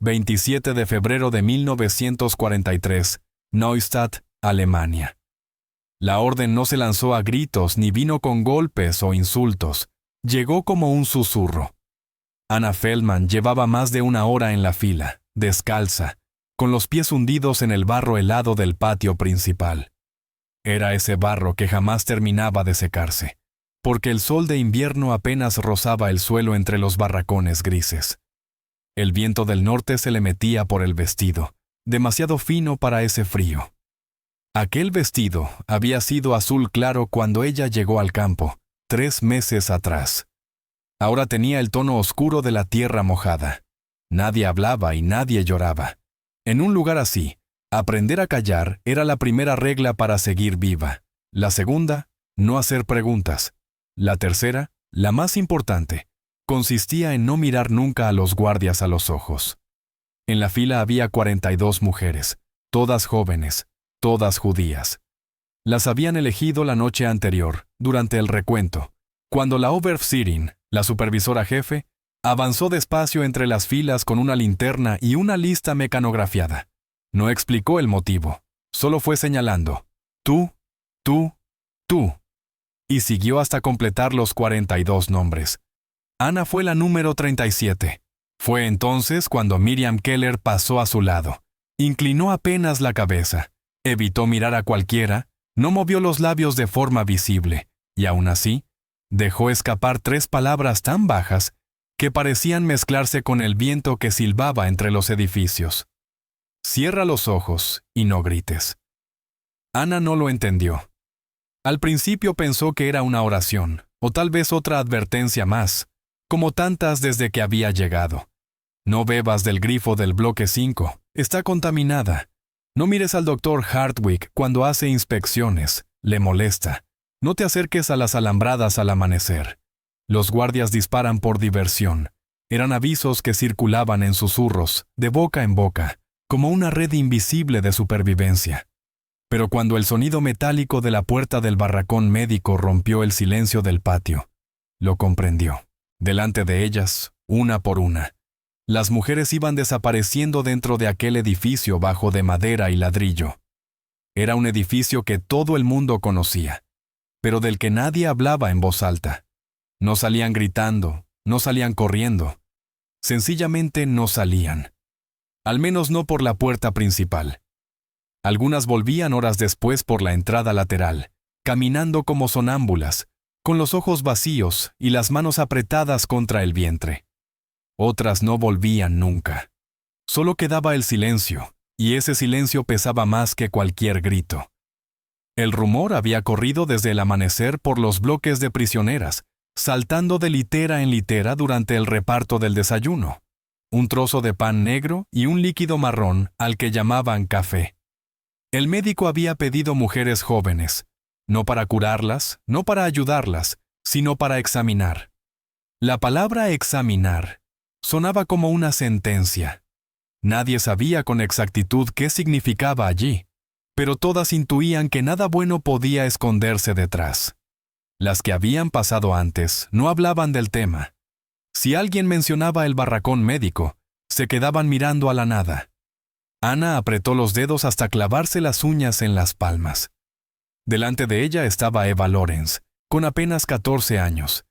27 de febrero de 1943, Neustadt, Alemania. La orden no se lanzó a gritos ni vino con golpes o insultos. Llegó como un susurro. Anna Feldman llevaba más de una hora en la fila, descalza, con los pies hundidos en el barro helado del patio principal. Era ese barro que jamás terminaba de secarse, porque el sol de invierno apenas rozaba el suelo entre los barracones grises. El viento del norte se le metía por el vestido, demasiado fino para ese frío. Aquel vestido había sido azul claro cuando ella llegó al campo, 3 meses atrás. Ahora tenía el tono oscuro de la tierra mojada. Nadie hablaba y nadie lloraba. En un lugar así, aprender a callar era la primera regla para seguir viva. La segunda, no hacer preguntas. La tercera, la más importante, consistía en no mirar nunca a los guardias a los ojos. En la fila había 42 mujeres, todas jóvenes, todas judías. Las habían elegido la noche anterior, durante el recuento, cuando la Oberfsirin, la supervisora jefe, avanzó despacio entre las filas con una linterna y una lista mecanografiada. No explicó el motivo, solo fue señalando, tú, tú, tú, y siguió hasta completar los 42 nombres. Ana fue la número 37. Fue entonces cuando Miriam Keller pasó a su lado. Inclinó apenas la cabeza, evitó mirar a cualquiera, no movió los labios de forma visible, y aún así, dejó escapar 3 palabras tan bajas que parecían mezclarse con el viento que silbaba entre los edificios. Cierra los ojos y no grites. Ana no lo entendió. Al principio pensó que era una oración, o tal vez otra advertencia más, como tantas desde que había llegado. No bebas del grifo del bloque 5, está contaminada. No mires al doctor Hartwig cuando hace inspecciones, le molesta. No te acerques a las alambradas al amanecer. Los guardias disparan por diversión. Eran avisos que circulaban en susurros, de boca en boca, como una red invisible de supervivencia. Pero cuando el sonido metálico de la puerta del barracón médico rompió el silencio del patio, lo comprendió. Delante de ellas, una por una, las mujeres iban desapareciendo dentro de aquel edificio bajo de madera y ladrillo. Era un edificio que todo el mundo conocía, pero del que nadie hablaba en voz alta. No salían gritando, no salían corriendo. Sencillamente no salían. Al menos no por la puerta principal. Algunas volvían horas después por la entrada lateral, caminando como sonámbulas, con los ojos vacíos y las manos apretadas contra el vientre. Otras no volvían nunca. Solo quedaba el silencio, y ese silencio pesaba más que cualquier grito. El rumor había corrido desde el amanecer por los bloques de prisioneras, saltando de litera en litera durante el reparto del desayuno. Un trozo de pan negro y un líquido marrón al que llamaban café. El médico había pedido mujeres jóvenes, no para curarlas, no para ayudarlas, sino para examinar. La palabra examinar sonaba como una sentencia. Nadie sabía con exactitud qué significaba allí, pero todas intuían que nada bueno podía esconderse detrás. Las que habían pasado antes no hablaban del tema. Si alguien mencionaba el barracón médico, se quedaban mirando a la nada. Ana apretó los dedos hasta clavarse las uñas en las palmas. Delante de ella estaba Eva Lorenz, con apenas 14 años,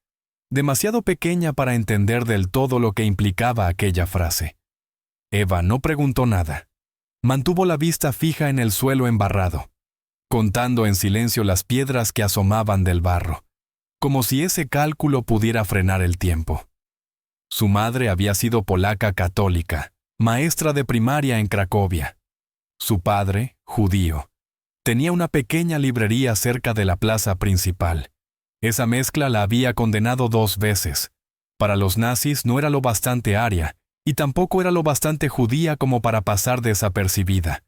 demasiado pequeña para entender del todo lo que implicaba aquella frase. Eva no preguntó nada. Mantuvo la vista fija en el suelo embarrado, contando en silencio las piedras que asomaban del barro, como si ese cálculo pudiera frenar el tiempo. Su madre había sido polaca católica, maestra de primaria en Cracovia. Su padre, judío, tenía una pequeña librería cerca de la plaza principal. Esa mezcla la había condenado 2 veces. Para los nazis no era lo bastante aria, y tampoco era lo bastante judía como para pasar desapercibida.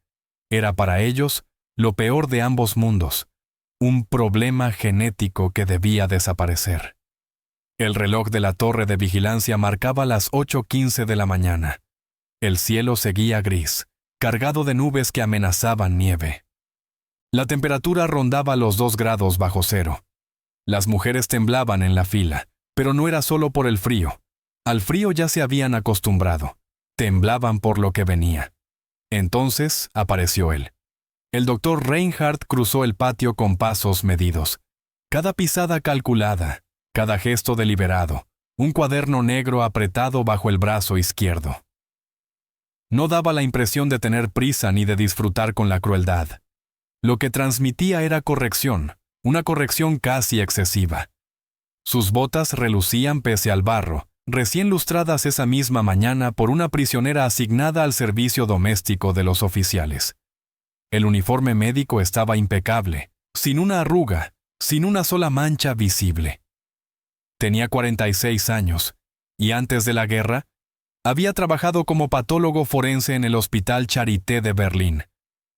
Era para ellos lo peor de ambos mundos, un problema genético que debía desaparecer. El reloj de la torre de vigilancia marcaba las 8:15 de la mañana. El cielo seguía gris, cargado de nubes que amenazaban nieve. La temperatura rondaba los 2 grados bajo cero. Las mujeres temblaban en la fila, pero no era solo por el frío. Al frío ya se habían acostumbrado. temblaban por lo que venía. Entonces apareció él. El doctor Reinhardt cruzó el patio con pasos medidos. Cada pisada calculada, cada gesto deliberado, un cuaderno negro apretado bajo el brazo izquierdo. No daba la impresión de tener prisa ni de disfrutar con la crueldad. Lo que transmitía era corrección, una corrección casi excesiva. Sus botas relucían pese al barro, recién lustradas esa misma mañana por una prisionera asignada al servicio doméstico de los oficiales. El uniforme médico estaba impecable, sin una arruga, sin una sola mancha visible. Tenía 46 años, y antes de la guerra, había trabajado como patólogo forense en el Hospital Charité de Berlín,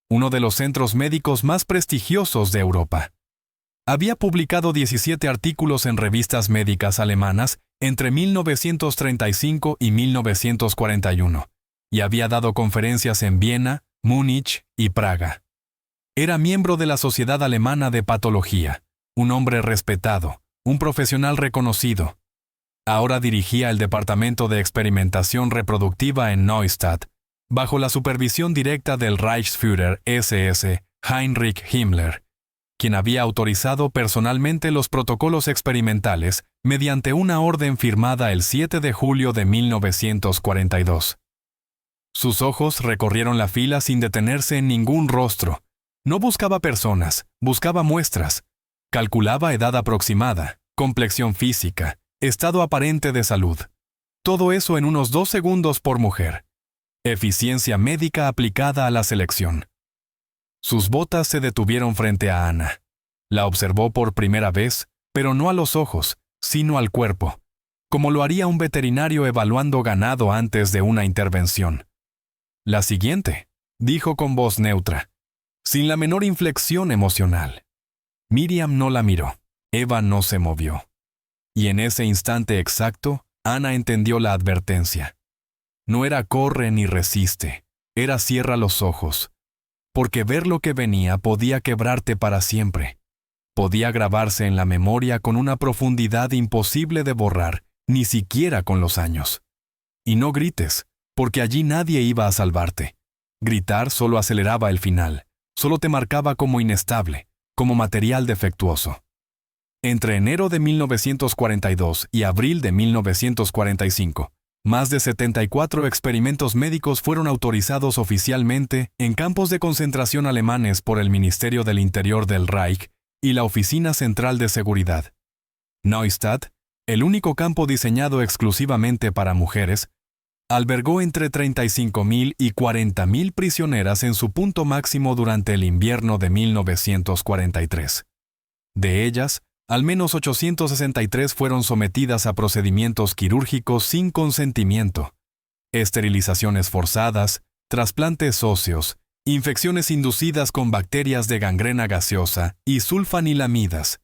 uno de los centros médicos más prestigiosos de Europa. Había publicado 17 artículos en revistas médicas alemanas entre 1935 y 1941, y había dado conferencias en Viena, Múnich y Praga. Era miembro de la Sociedad Alemana de Patología, un hombre respetado, un profesional reconocido. Ahora dirigía el Departamento de Experimentación Reproductiva en Neustadt, bajo la supervisión directa del Reichsführer SS, Heinrich Himmler, quien había autorizado personalmente los protocolos experimentales mediante una orden firmada el 7 de julio de 1942. Sus ojos recorrieron la fila sin detenerse en ningún rostro. No buscaba personas, buscaba muestras. Calculaba edad aproximada, complexión física, estado aparente de salud. Todo eso en unos 2 segundos por mujer. Eficiencia médica aplicada a la selección. Sus botas se detuvieron frente a Ana. La observó por primera vez, pero no a los ojos, sino al cuerpo, como lo haría un veterinario evaluando ganado antes de una intervención. La siguiente, dijo con voz neutra, sin la menor inflexión emocional. Miriam no la miró. Eva no se movió. Y en ese instante exacto, Ana entendió la advertencia. No era corre ni resiste, era cierra los ojos. Porque ver lo que venía podía quebrarte para siempre. Podía grabarse en la memoria con una profundidad imposible de borrar, ni siquiera con los años. Y no grites, porque allí nadie iba a salvarte. Gritar solo aceleraba el final, solo te marcaba como inestable, como material defectuoso. Entre enero de 1942 y abril de 1945, más de 74 experimentos médicos fueron autorizados oficialmente en campos de concentración alemanes por el Ministerio del Interior del Reich y la Oficina Central de Seguridad. Neustadt, el único campo diseñado exclusivamente para mujeres, albergó entre 35.000 y 40.000 prisioneras en su punto máximo durante el invierno de 1943. De ellas, al menos 863 fueron sometidas a procedimientos quirúrgicos sin consentimiento, esterilizaciones forzadas, trasplantes óseos, infecciones inducidas con bacterias de gangrena gaseosa y sulfanilamidas,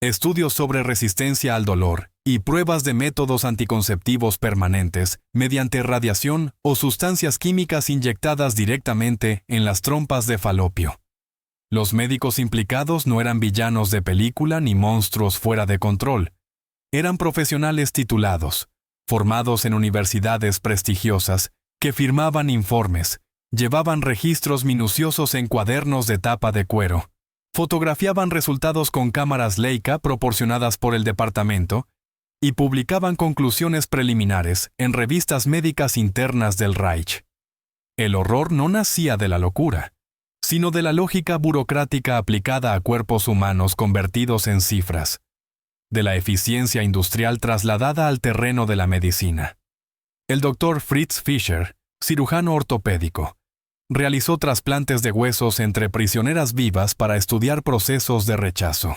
estudios sobre resistencia al dolor y pruebas de métodos anticonceptivos permanentes mediante radiación o sustancias químicas inyectadas directamente en las trompas de falopio. Los médicos implicados no eran villanos de película ni monstruos fuera de control. Eran profesionales titulados, formados en universidades prestigiosas, que firmaban informes, llevaban registros minuciosos en cuadernos de tapa de cuero, fotografiaban resultados con cámaras Leica proporcionadas por el departamento y publicaban conclusiones preliminares en revistas médicas internas del Reich. El horror no nacía de la locura, sino de la lógica burocrática aplicada a cuerpos humanos convertidos en cifras, de la eficiencia industrial trasladada al terreno de la medicina. El doctor Fritz Fischer, cirujano ortopédico, realizó trasplantes de huesos entre prisioneras vivas para estudiar procesos de rechazo.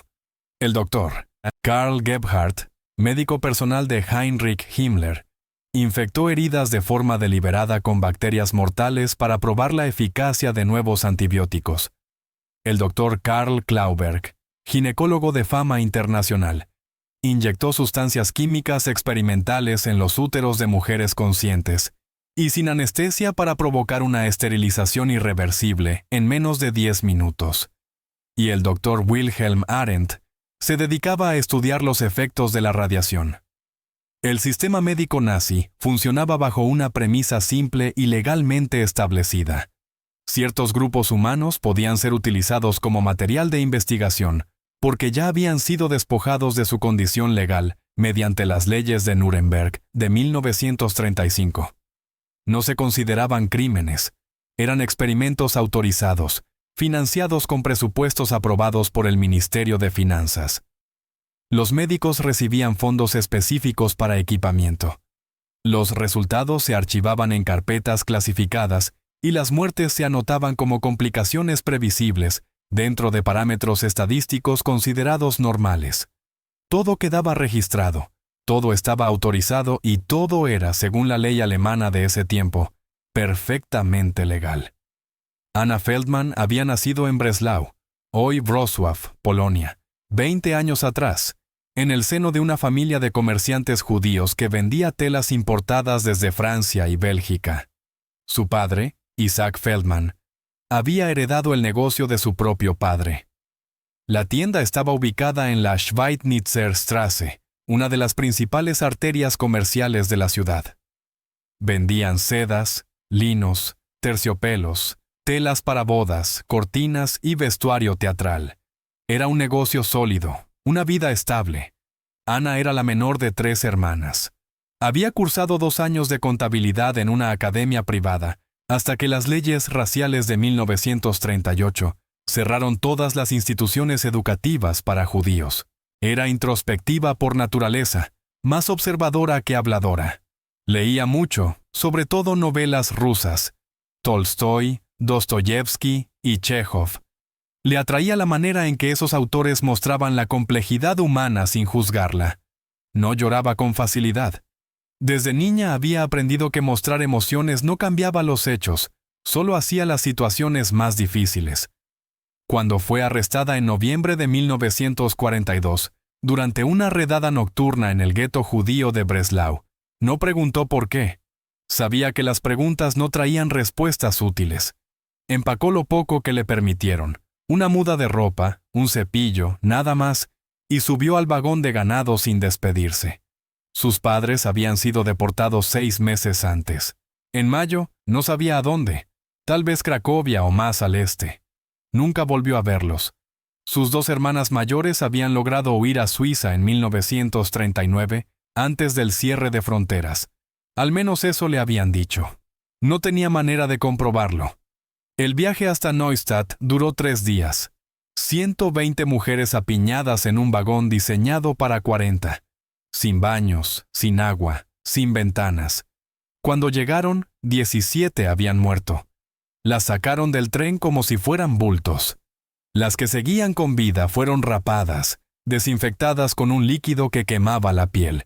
El doctor Karl Gebhardt, médico personal de Heinrich Himmler, infectó heridas de forma deliberada con bacterias mortales para probar la eficacia de nuevos antibióticos. El doctor Karl Klauberg, ginecólogo de fama internacional, inyectó sustancias químicas experimentales en los úteros de mujeres conscientes y sin anestesia para provocar una esterilización irreversible en menos de 10 minutos. Y el doctor Wilhelm Arendt se dedicaba a estudiar los efectos de la radiación. El sistema médico nazi funcionaba bajo una premisa simple y legalmente establecida. Ciertos grupos humanos podían ser utilizados como material de investigación porque ya habían sido despojados de su condición legal mediante las leyes de Nuremberg de 1935. No se consideraban crímenes, eran experimentos autorizados, financiados con presupuestos aprobados por el Ministerio de Finanzas. Los médicos recibían fondos específicos para equipamiento. Los resultados se archivaban en carpetas clasificadas y las muertes se anotaban como complicaciones previsibles dentro de parámetros estadísticos considerados normales. Todo quedaba registrado, todo estaba autorizado y todo era, según la ley alemana de ese tiempo, perfectamente legal. Anna Feldman había nacido en Breslau, hoy Wrocław, Polonia, 20 años atrás, en el seno de una familia de comerciantes judíos que vendía telas importadas desde Francia y Bélgica. Su padre, Isaac Feldman, había heredado el negocio de su propio padre. La tienda estaba ubicada en la Schweidnitzer Straße, una de las principales arterias comerciales de la ciudad. Vendían sedas, linos, terciopelos, telas para bodas, cortinas y vestuario teatral. Era un negocio sólido, una vida estable. Ana era la menor de 3 hermanas. Había cursado 2 años de contabilidad en una academia privada, hasta que las leyes raciales de 1938 cerraron todas las instituciones educativas para judíos. Era introspectiva por naturaleza, más observadora que habladora. Leía mucho, sobre todo novelas rusas, Tolstoy, Dostoyevsky y Chekhov. Le atraía la manera en que esos autores mostraban la complejidad humana sin juzgarla. No lloraba con facilidad. Desde niña había aprendido que mostrar emociones no cambiaba los hechos, solo hacía las situaciones más difíciles. Cuando fue arrestada en noviembre de 1942, durante una redada nocturna en el gueto judío de Breslau, no preguntó por qué. Sabía que las preguntas no traían respuestas útiles. Empacó lo poco que le permitieron, una muda de ropa, un cepillo, nada más, y subió al vagón de ganado sin despedirse. Sus padres habían sido deportados 6 meses antes. En mayo, no sabía a dónde, tal vez Cracovia o más al este. Nunca volvió a verlos. Sus 2 hermanas mayores habían logrado huir a Suiza en 1939, antes del cierre de fronteras. Al menos eso le habían dicho. No tenía manera de comprobarlo. El viaje hasta Neustadt duró 3 días. 120 mujeres apiñadas en un vagón diseñado para 40. Sin baños, sin agua, sin ventanas. Cuando llegaron, 17 habían muerto. Las sacaron del tren como si fueran bultos. Las que seguían con vida fueron rapadas, desinfectadas con un líquido que quemaba la piel,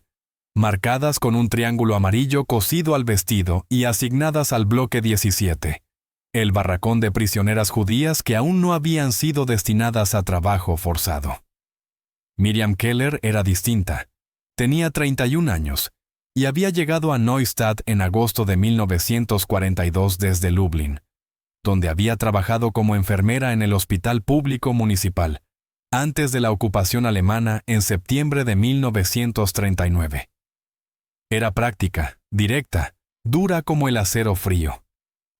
marcadas con un triángulo amarillo cosido al vestido y asignadas al bloque 17, el barracón de prisioneras judías que aún no habían sido destinadas a trabajo forzado. Miriam Keller era distinta. Tenía 31 años y había llegado a Neustadt en agosto de 1942 desde Lublin, donde había trabajado como enfermera en el hospital público municipal, antes de la ocupación alemana en septiembre de 1939. Era práctica, directa, dura como el acero frío.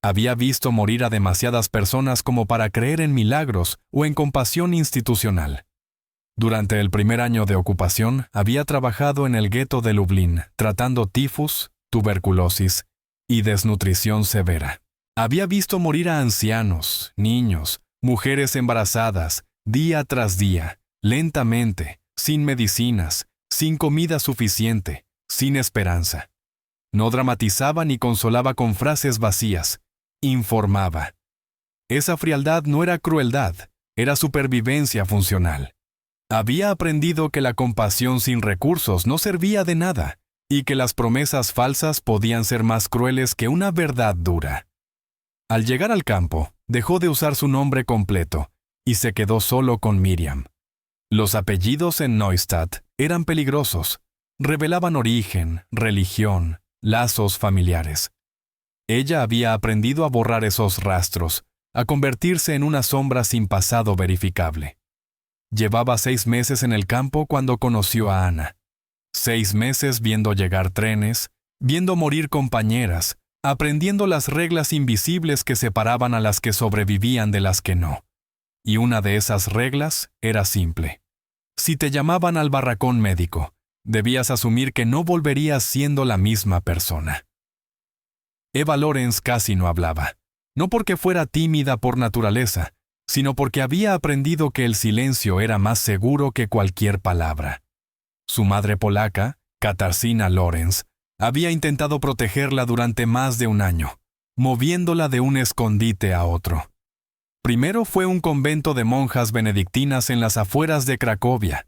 Había visto morir a demasiadas personas como para creer en milagros o en compasión institucional. Durante el primer año de ocupación, había trabajado en el gueto de Lublin, tratando tifus, tuberculosis y desnutrición severa. Había visto morir a ancianos, niños, mujeres embarazadas, día tras día, lentamente, sin medicinas, sin comida suficiente, sin esperanza. No dramatizaba ni consolaba con frases vacías, informaba. Esa frialdad no era crueldad, era supervivencia funcional. Había aprendido que la compasión sin recursos no servía de nada, y que las promesas falsas podían ser más crueles que una verdad dura. Al llegar al campo, dejó de usar su nombre completo y se quedó solo con Miriam. Los apellidos en Neustadt eran peligrosos, revelaban origen, religión, lazos familiares. Ella había aprendido a borrar esos rastros, a convertirse en una sombra sin pasado verificable. Llevaba 6 meses en el campo cuando conoció a Ana. 6 meses viendo llegar trenes, viendo morir compañeras, aprendiendo las reglas invisibles que separaban a las que sobrevivían de las que no. Y una de esas reglas era simple. Si te llamaban al barracón médico, debías asumir que no volverías siendo la misma persona. Eva Lawrence casi no hablaba, no porque fuera tímida por naturaleza, sino porque había aprendido que el silencio era más seguro que cualquier palabra. Su madre polaca, Katarzyna Lawrence, había intentado protegerla durante más de un año, moviéndola de un escondite a otro. Primero fue un convento de monjas benedictinas en las afueras de Cracovia.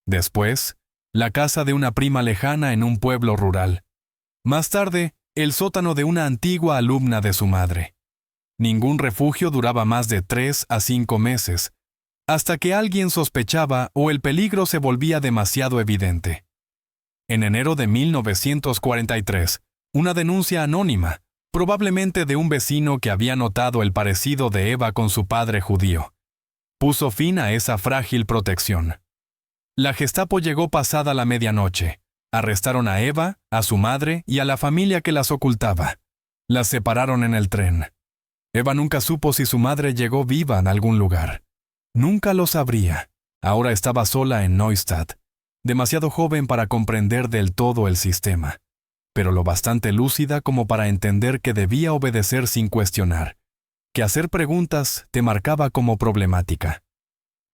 Después, la casa de una prima lejana en un pueblo rural. Más tarde, el sótano de una antigua alumna de su madre. Ningún refugio duraba más de 3 a 5 meses, hasta que alguien sospechaba o el peligro se volvía demasiado evidente. En enero de 1943, una denuncia anónima, probablemente de un vecino que había notado el parecido de Eva con su padre judío, puso fin a esa frágil protección. La Gestapo llegó pasada la medianoche. Arrestaron a Eva, a su madre y a la familia que las ocultaba. Las separaron en el tren. Eva nunca supo si su madre llegó viva en algún lugar. Nunca lo sabría. Ahora estaba sola en Neustadt, demasiado joven para comprender del todo el sistema, pero lo bastante lúcida como para entender que debía obedecer sin cuestionar, que hacer preguntas te marcaba como problemática.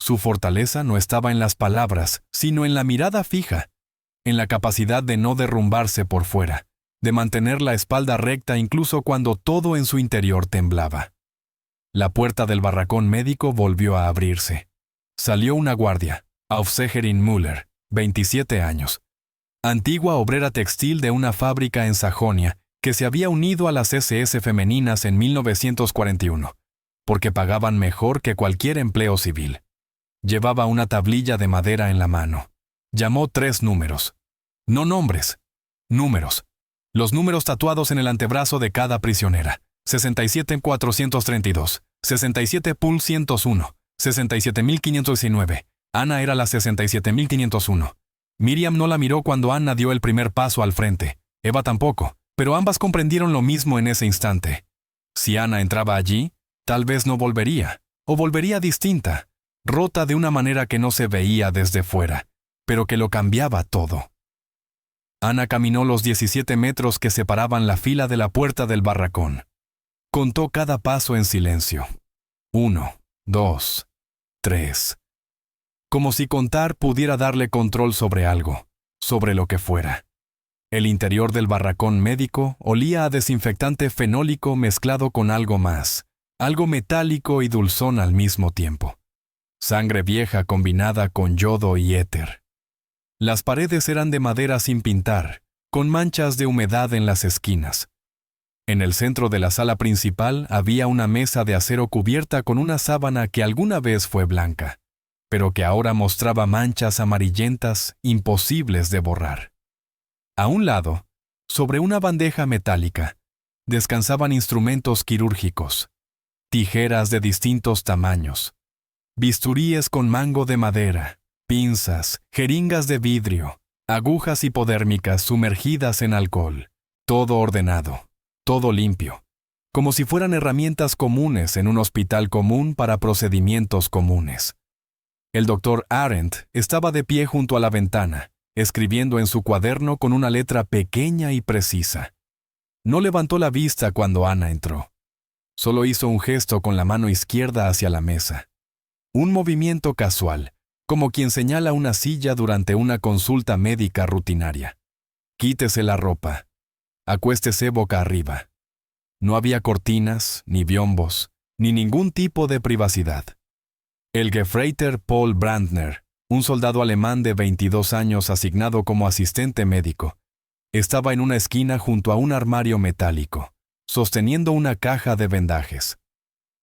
Su fortaleza no estaba en las palabras, sino en la mirada fija, en la capacidad de no derrumbarse por fuera, de mantener la espalda recta incluso cuando todo en su interior temblaba. La puerta del barracón médico volvió a abrirse. Salió una guardia, Aufseherin Müller, 27 años, antigua obrera textil de una fábrica en Sajonia que se había unido a las SS femeninas en 1941, porque pagaban mejor que cualquier empleo civil. Llevaba una tablilla de madera en la mano. Llamó 3 números. No nombres, números. Los números tatuados en el antebrazo de cada prisionera. 67.432, 67.101, 67.519. Ana era la 67.501. Miriam no la miró cuando Anna dio el primer paso al frente. Eva tampoco, pero ambas comprendieron lo mismo en ese instante. Si Anna entraba allí, tal vez no volvería, o volvería distinta, rota de una manera que no se veía desde fuera, pero que lo cambiaba todo. Ana caminó los 17 metros que separaban la fila de la puerta del barracón. Contó cada paso en silencio. 1, 2, 3. Como si contar pudiera darle control sobre algo, sobre lo que fuera. El interior del barracón médico olía a desinfectante fenólico mezclado con algo más, algo metálico y dulzón al mismo tiempo. Sangre vieja combinada con yodo y éter. Las paredes eran de madera sin pintar, con manchas de humedad en las esquinas. En el centro de la sala principal había una mesa de acero cubierta con una sábana que alguna vez fue blanca, pero que ahora mostraba manchas amarillentas imposibles de borrar. A un lado, sobre una bandeja metálica, descansaban instrumentos quirúrgicos, tijeras de distintos tamaños, bisturíes con mango de madera, pinzas, jeringas de vidrio, agujas hipodérmicas sumergidas en alcohol, todo ordenado. Todo limpio, como si fueran herramientas comunes en un hospital común para procedimientos comunes. El doctor Arendt estaba de pie junto a la ventana, escribiendo en su cuaderno con una letra pequeña y precisa. No levantó la vista cuando Ana entró. Solo hizo un gesto con la mano izquierda hacia la mesa. Un movimiento casual, como quien señala una silla durante una consulta médica rutinaria. Quítese la ropa. Acuéstese boca arriba. No había cortinas, ni biombos, ni ningún tipo de privacidad. El Gefreiter Paul Brandner, un soldado alemán de 22 años asignado como asistente médico, estaba en una esquina junto a un armario metálico, sosteniendo una caja de vendajes.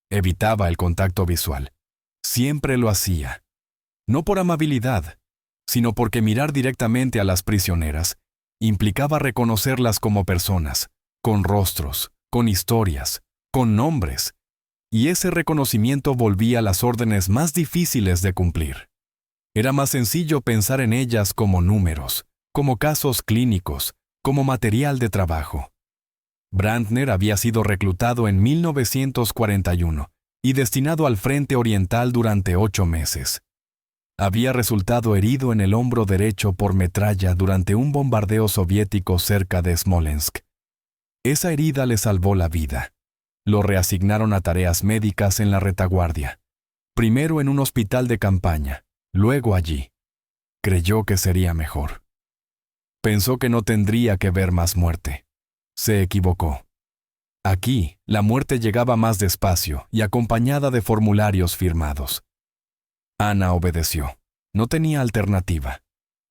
Evitaba el contacto visual. Siempre lo hacía. No por amabilidad, sino porque mirar directamente a las prisioneras implicaba reconocerlas como personas, con rostros, con historias, con nombres, y ese reconocimiento volvía las órdenes más difíciles de cumplir. Era más sencillo pensar en ellas como números, como casos clínicos, como material de trabajo. Brandner había sido reclutado en 1941 y destinado al Frente Oriental durante 8 meses. Había resultado herido en el hombro derecho por metralla durante un bombardeo soviético cerca de Smolensk. Esa herida le salvó la vida. Lo reasignaron a tareas médicas en la retaguardia. Primero en un hospital de campaña, luego allí. Creyó que sería mejor. Pensó que no tendría que ver más muerte. Se equivocó. Aquí, la muerte llegaba más despacio y acompañada de formularios firmados. Ana obedeció. No tenía alternativa.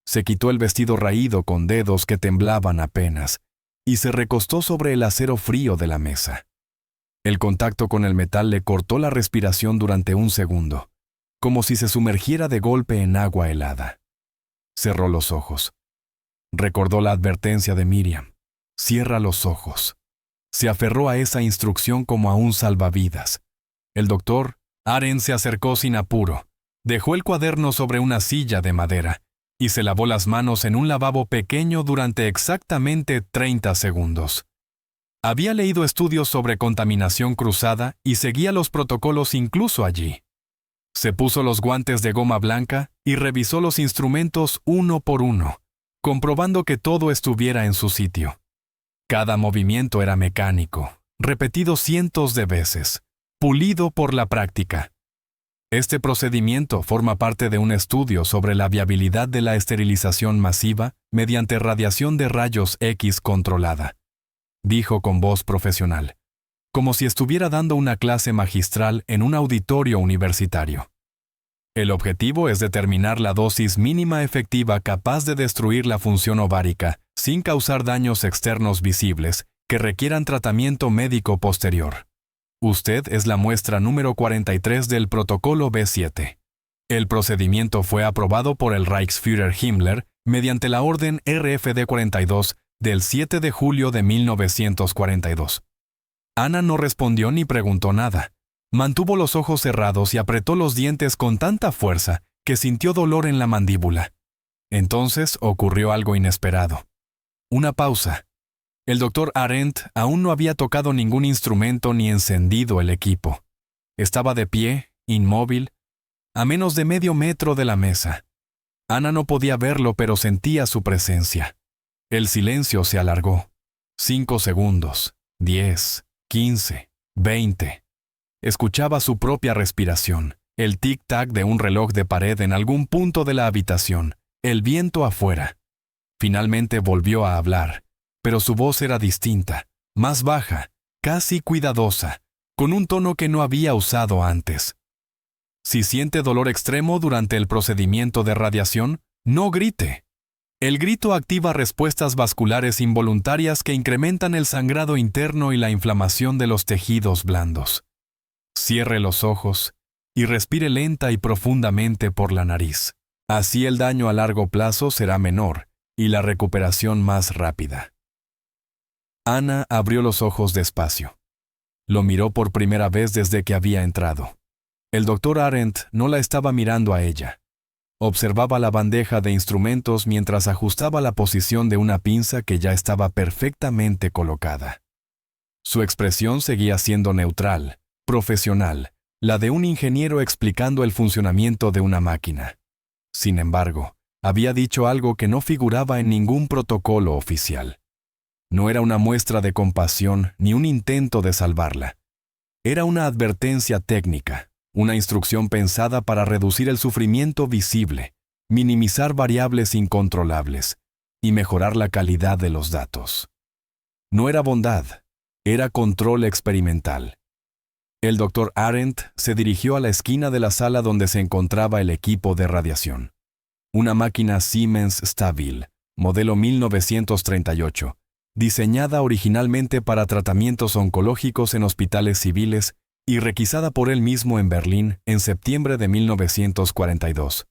Se quitó el vestido raído con dedos que temblaban apenas y se recostó sobre el acero frío de la mesa. El contacto con el metal le cortó la respiración durante un segundo, como si se sumergiera de golpe en agua helada. Cerró los ojos. Recordó la advertencia de Miriam. Cierra los ojos. Se aferró a esa instrucción como a un salvavidas. El doctor Arendt se acercó sin apuro. Dejó el cuaderno sobre una silla de madera y se lavó las manos en un lavabo pequeño durante exactamente 30 segundos. Había leído estudios sobre contaminación cruzada y seguía los protocolos incluso allí. Se puso los guantes de goma blanca y revisó los instrumentos uno por uno, comprobando que todo estuviera en su sitio. Cada movimiento era mecánico, repetido cientos de veces, pulido por la práctica. Este procedimiento forma parte de un estudio sobre la viabilidad de la esterilización masiva mediante radiación de rayos X controlada, dijo con voz profesional, como si estuviera dando una clase magistral en un auditorio universitario. El objetivo es determinar la dosis mínima efectiva capaz de destruir la función ovárica sin causar daños externos visibles que requieran tratamiento médico posterior. Usted es la muestra número 43 del protocolo B7. El procedimiento fue aprobado por el Reichsführer Himmler mediante la orden RFD 42 del 7 de julio de 1942. Ana no respondió ni preguntó nada. Mantuvo los ojos cerrados y apretó los dientes con tanta fuerza que sintió dolor en la mandíbula. Entonces ocurrió algo inesperado. Una pausa. El doctor Arendt aún no había tocado ningún instrumento ni encendido el equipo. Estaba de pie, inmóvil, a menos de medio metro de la mesa. Ana no podía verlo, pero sentía su presencia. El silencio se alargó. 5 segundos, 10, 15, 20. Escuchaba su propia respiración, el tic-tac de un reloj de pared en algún punto de la habitación, el viento afuera. Finalmente volvió a hablar, pero su voz era distinta, más baja, casi cuidadosa, con un tono que no había usado antes. Si siente dolor extremo durante el procedimiento de radiación, no grite. El grito activa respuestas vasculares involuntarias que incrementan el sangrado interno y la inflamación de los tejidos blandos. Cierre los ojos y respire lenta y profundamente por la nariz. Así el daño a largo plazo será menor y la recuperación más rápida. Ana abrió los ojos despacio. Lo miró por primera vez desde que había entrado. El doctor Arendt no la estaba mirando a ella. Observaba la bandeja de instrumentos mientras ajustaba la posición de una pinza que ya estaba perfectamente colocada. Su expresión seguía siendo neutral, profesional, la de un ingeniero explicando el funcionamiento de una máquina. Sin embargo, había dicho algo que no figuraba en ningún protocolo oficial. No era una muestra de compasión ni un intento de salvarla. Era una advertencia técnica, una instrucción pensada para reducir el sufrimiento visible, minimizar variables incontrolables y mejorar la calidad de los datos. No era bondad, era control experimental. El doctor Arendt se dirigió a la esquina de la sala donde se encontraba el equipo de radiación. Una máquina Siemens Stabil, modelo 1938, diseñada originalmente para tratamientos oncológicos en hospitales civiles y requisada por él mismo en Berlín en septiembre de 1942.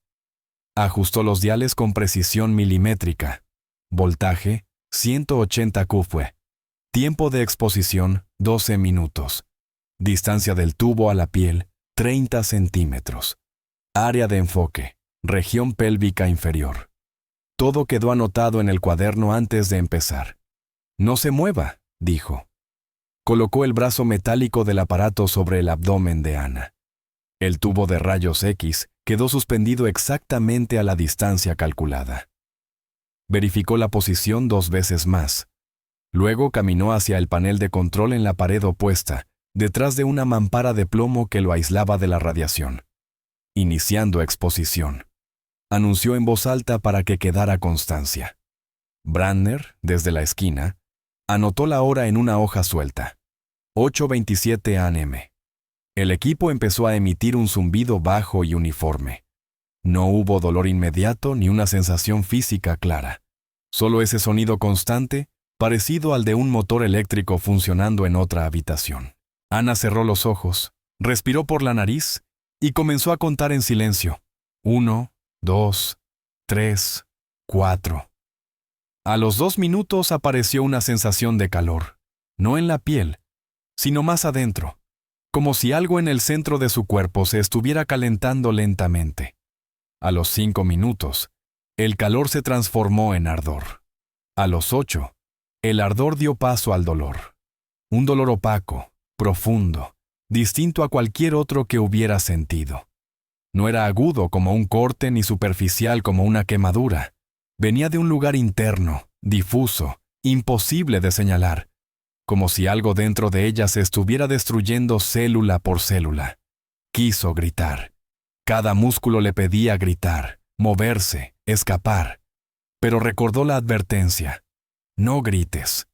Ajustó los diales con precisión milimétrica. Voltaje, 180 kV. Tiempo de exposición, 12 minutos. Distancia del tubo a la piel, 30 centímetros. Área de enfoque, región pélvica inferior. Todo quedó anotado en el cuaderno antes de empezar. «No se mueva», dijo. Colocó el brazo metálico del aparato sobre el abdomen de Ana. El tubo de rayos X quedó suspendido exactamente a la distancia calculada. Verificó la posición 2 veces más. Luego caminó hacia el panel de control en la pared opuesta, detrás de una mampara de plomo que lo aislaba de la radiación. Iniciando exposición. Anunció en voz alta para que quedara constancia. Brandner, desde la esquina, anotó la hora en una hoja suelta. 8:27 a.m. El equipo empezó a emitir un zumbido bajo y uniforme. No hubo dolor inmediato ni una sensación física clara. Solo ese sonido constante, parecido al de un motor eléctrico funcionando en otra habitación. Ana cerró los ojos, respiró por la nariz y comenzó a contar en silencio. 1, 2, 3, 4. A los 2 minutos apareció una sensación de calor, no en la piel, sino más adentro, como si algo en el centro de su cuerpo se estuviera calentando lentamente. A los 5 minutos, el calor se transformó en ardor. A los 8, el ardor dio paso al dolor. Un dolor opaco, profundo, distinto a cualquier otro que hubiera sentido. No era agudo como un corte ni superficial como una quemadura. Venía de un lugar interno, difuso, imposible de señalar, como si algo dentro de ella se estuviera destruyendo célula por célula. Quiso gritar. Cada músculo le pedía gritar, moverse, escapar. Pero recordó la advertencia. No grites.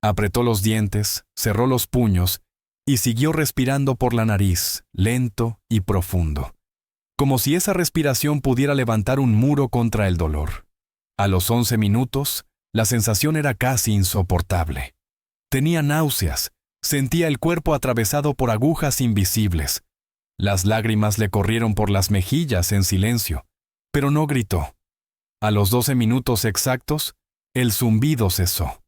Apretó los dientes, cerró los puños y siguió respirando por la nariz, lento y profundo, como si esa respiración pudiera levantar un muro contra el dolor. A los 11 minutos, la sensación era casi insoportable. Tenía náuseas, sentía el cuerpo atravesado por agujas invisibles. Las lágrimas le corrieron por las mejillas en silencio, pero no gritó. A los 12 minutos exactos, el zumbido cesó.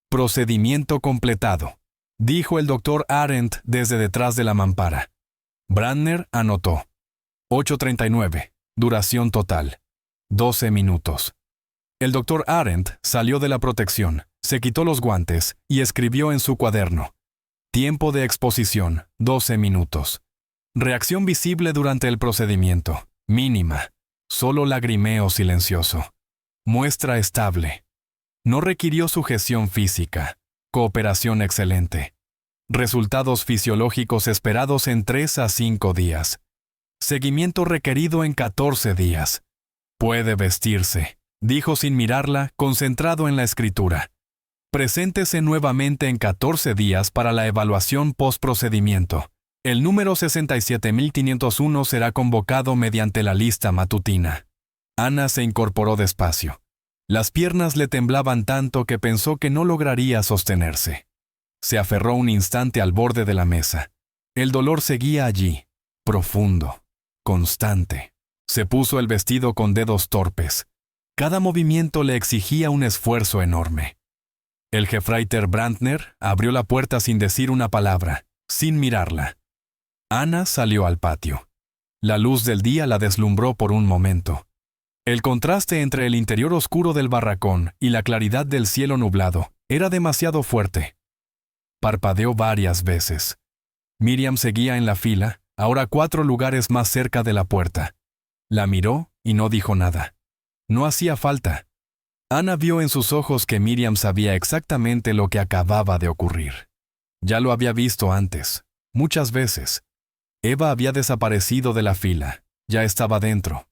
Procedimiento completado, dijo el doctor Arendt desde detrás de la mampara. Brandner anotó. 8:39, duración total. 12 minutos. El doctor Arendt salió de la protección, se quitó los guantes y escribió en su cuaderno. Tiempo de exposición, 12 minutos. Reacción visible durante el procedimiento, mínima. Solo lagrimeo silencioso. Muestra estable. No requirió sujeción física. Cooperación excelente. Resultados fisiológicos esperados en 3 a 5 días. Seguimiento requerido en 14 días. Puede vestirse, dijo sin mirarla, concentrado en la escritura. Preséntese nuevamente en 14 días para la evaluación post-procedimiento. El número 67501 será convocado mediante la lista matutina. Ana se incorporó despacio. Las piernas le temblaban tanto que pensó que no lograría sostenerse. Se aferró un instante al borde de la mesa. El dolor seguía allí, profundo, constante. Se puso el vestido con dedos torpes. Cada movimiento le exigía un esfuerzo enorme. El Gefreiter Brandner abrió la puerta sin decir una palabra, sin mirarla. Ana salió al patio. La luz del día la deslumbró por un momento. El contraste entre el interior oscuro del barracón y la claridad del cielo nublado era demasiado fuerte. Parpadeó varias veces. Miriam seguía en la fila, ahora 4 lugares más cerca de la puerta. La miró y no dijo nada. No hacía falta. Ana vio en sus ojos que Miriam sabía exactamente lo que acababa de ocurrir. Ya lo había visto antes, muchas veces. Eva había desaparecido de la fila, ya estaba dentro.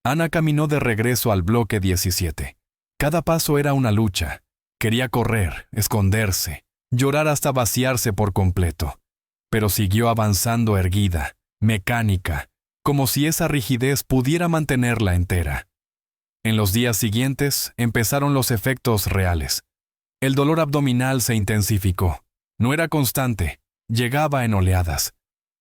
Ana caminó de regreso al bloque 17. Cada paso era una lucha. Quería correr, esconderse, llorar hasta vaciarse por completo. Pero siguió avanzando erguida, mecánica, como si esa rigidez pudiera mantenerla entera. En los días siguientes empezaron los efectos reales. El dolor abdominal se intensificó. No era constante, llegaba en oleadas.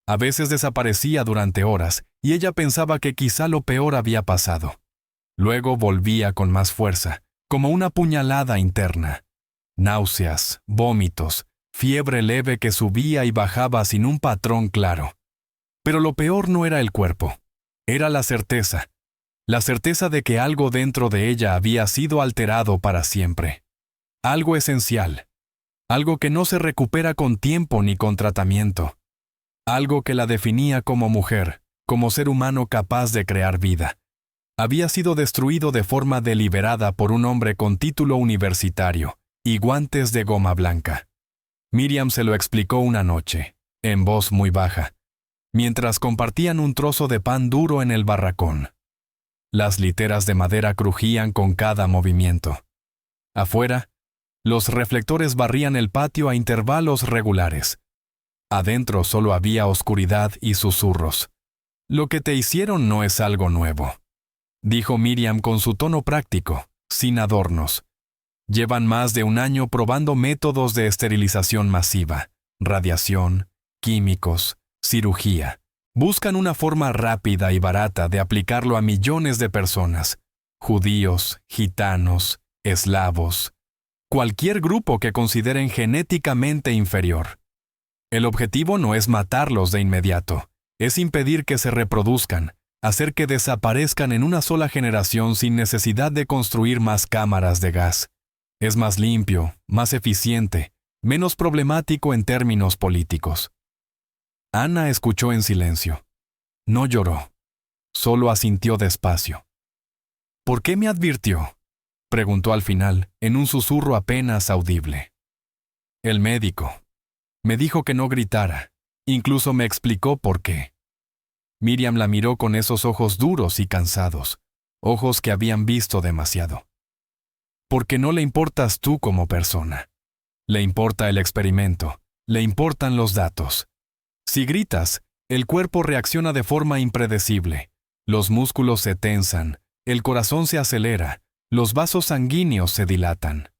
A veces desaparecía durante horas y ella pensaba que quizá lo peor había pasado. Luego volvía con más fuerza, como una puñalada interna. Náuseas, vómitos, fiebre leve que subía y bajaba sin un patrón claro. Pero lo peor no era el cuerpo, era la certeza. la certeza de que algo dentro de ella había sido alterado para siempre. Algo esencial, algo que no se recupera con tiempo ni con tratamiento, algo que la definía como mujer, como ser humano capaz de crear vida. Había sido destruido de forma deliberada por un hombre con título universitario y guantes de goma blanca. Miriam se lo explicó una noche, en voz muy baja, mientras compartían un trozo de pan duro en el barracón. Las literas de madera crujían con cada movimiento. Afuera, los reflectores barrían el patio a intervalos regulares. Adentro solo había oscuridad y susurros. «Lo que te hicieron no es algo nuevo», dijo Miriam con su tono práctico, sin adornos. «Llevan más de un año probando métodos de esterilización masiva, radiación, químicos, cirugía. Buscan una forma rápida y barata de aplicarlo a millones de personas, judíos, gitanos, eslavos, cualquier grupo que consideren genéticamente inferior. El objetivo no es matarlos de inmediato, es impedir que se reproduzcan, hacer que desaparezcan en una sola generación sin necesidad de construir más cámaras de gas. Es más limpio, más eficiente, menos problemático en términos políticos». Ana escuchó en silencio. No lloró, solo asintió despacio. «¿Por qué me advirtió?», preguntó al final, en un susurro apenas audible. «El médico. Me dijo que no gritara. Incluso me explicó por qué». Miriam la miró con esos ojos duros y cansados, ojos que habían visto demasiado. «Porque no le importas tú como persona. Le importa el experimento, le importan los datos. Si gritas, el cuerpo reacciona de forma impredecible. Los músculos se tensan, el corazón se acelera, los vasos sanguíneos se dilatan.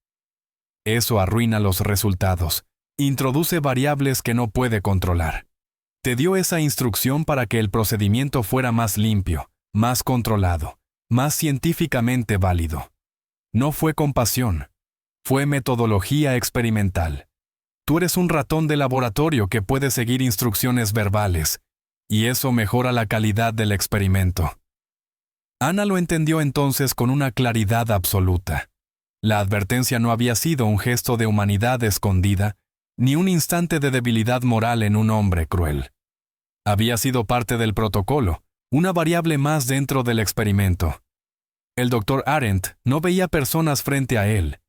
Eso arruina los resultados, introduce variables que no puede controlar. Te dio esa instrucción para que el procedimiento fuera más limpio, más controlado, más científicamente válido. No fue compasión, fue metodología experimental. Tú eres un ratón de laboratorio que puede seguir instrucciones verbales, y eso mejora la calidad del experimento». Ana lo entendió entonces con una claridad absoluta. La advertencia no había sido un gesto de humanidad escondida, ni un instante de debilidad moral en un hombre cruel. Había sido parte del protocolo, una variable más dentro del experimento. El Dr. Arendt no veía personas frente a él.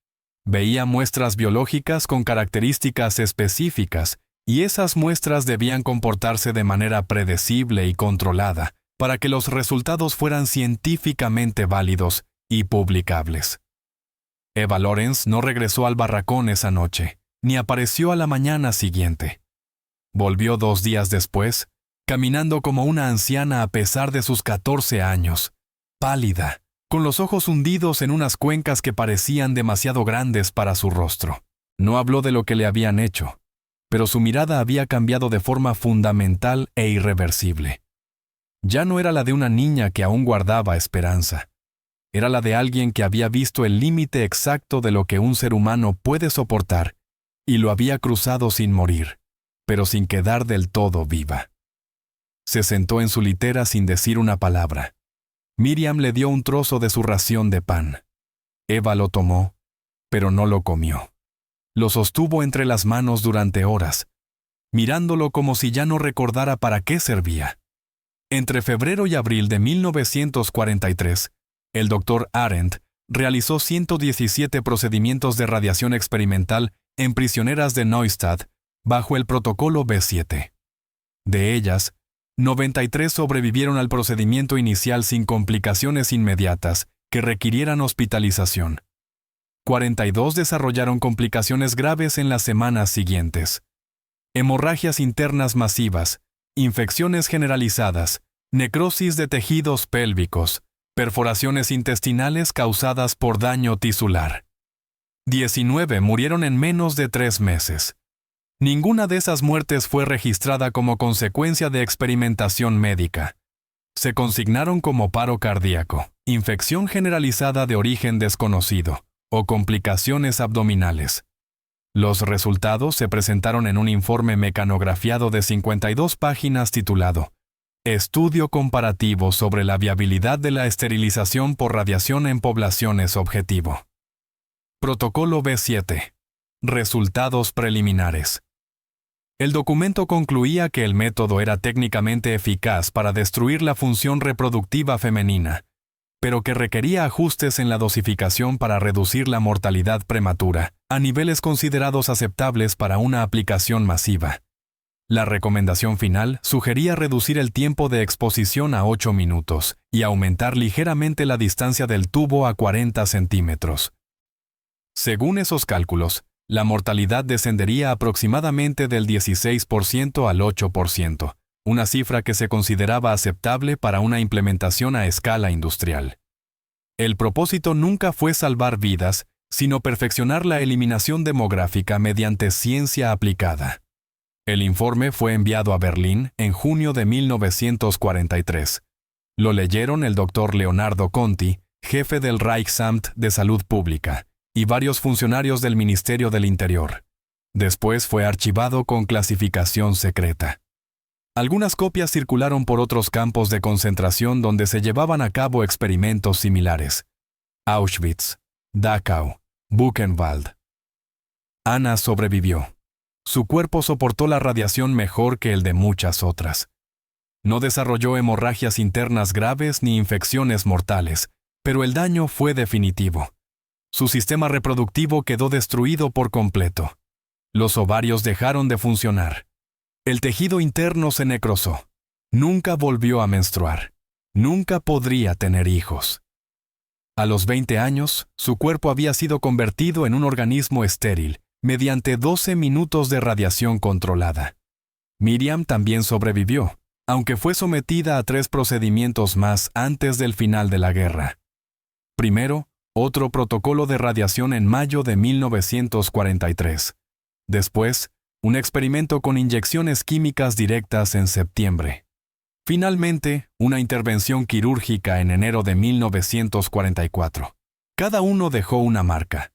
Veía muestras biológicas con características específicas, y esas muestras debían comportarse de manera predecible y controlada para que los resultados fueran científicamente válidos y publicables. Eva Lawrence no regresó al barracón esa noche, ni apareció a la mañana siguiente. Volvió 2 días después, caminando como una anciana a pesar de sus 14 años, pálida, con los ojos hundidos en unas cuencas que parecían demasiado grandes para su rostro. No habló de lo que le habían hecho, pero su mirada había cambiado de forma fundamental e irreversible. Ya no era la de una niña que aún guardaba esperanza. Era la de alguien que había visto el límite exacto de lo que un ser humano puede soportar y lo había cruzado sin morir, pero sin quedar del todo viva. Se sentó en su litera sin decir una palabra. Miriam le dio un trozo de su ración de pan. Eva lo tomó, pero no lo comió. Lo sostuvo entre las manos durante horas, mirándolo como si ya no recordara para qué servía. Entre febrero y abril de 1943, el Dr. Arendt realizó 117 procedimientos de radiación experimental en prisioneras de Neustadt bajo el protocolo B7. De ellas, 93 sobrevivieron al procedimiento inicial sin complicaciones inmediatas que requirieran hospitalización. 42 desarrollaron complicaciones graves en las semanas siguientes. Hemorragias internas masivas, infecciones generalizadas, necrosis de tejidos pélvicos, perforaciones intestinales causadas por daño tisular. 19 murieron en menos de 3 meses. Ninguna de esas muertes fue registrada como consecuencia de experimentación médica. Se consignaron como paro cardíaco, infección generalizada de origen desconocido o complicaciones abdominales. Los resultados se presentaron en un informe mecanografiado de 52 páginas titulado Estudio comparativo sobre la viabilidad de la esterilización por radiación en poblaciones objetivo. Protocolo B7. Resultados preliminares. El documento concluía que el método era técnicamente eficaz para destruir la función reproductiva femenina, pero que requería ajustes en la dosificación para reducir la mortalidad prematura, a niveles considerados aceptables para una aplicación masiva. La recomendación final sugería reducir el tiempo de exposición a 8 minutos y aumentar ligeramente la distancia del tubo a 40 centímetros. Según esos cálculos, la mortalidad descendería aproximadamente del 16% al 8%, una cifra que se consideraba aceptable para una implementación a escala industrial. El propósito nunca fue salvar vidas, sino perfeccionar la eliminación demográfica mediante ciencia aplicada. El informe fue enviado a Berlín en junio de 1943. Lo leyeron el Dr. Leonardo Conti, jefe del Reichsamt de Salud Pública, y varios funcionarios del Ministerio del Interior. Después fue archivado con clasificación secreta. Algunas copias circularon por otros campos de concentración donde se llevaban a cabo experimentos similares. Auschwitz, Dachau, Buchenwald. Anna sobrevivió. Su cuerpo soportó la radiación mejor que el de muchas otras. No desarrolló hemorragias internas graves ni infecciones mortales, pero el daño fue definitivo. Su sistema reproductivo quedó destruido por completo. Los ovarios dejaron de funcionar. El tejido interno se necrosó. Nunca volvió a menstruar. Nunca podría tener hijos. A los 20 años, su cuerpo había sido convertido en un organismo estéril, mediante 12 minutos de radiación controlada. Miriam también sobrevivió, aunque fue sometida a 3 procedimientos más antes del final de la guerra. Primero, otro protocolo de radiación en mayo de 1943. Después, un experimento con inyecciones químicas directas en septiembre. Finalmente, una intervención quirúrgica en enero de 1944. Cada uno dejó una marca.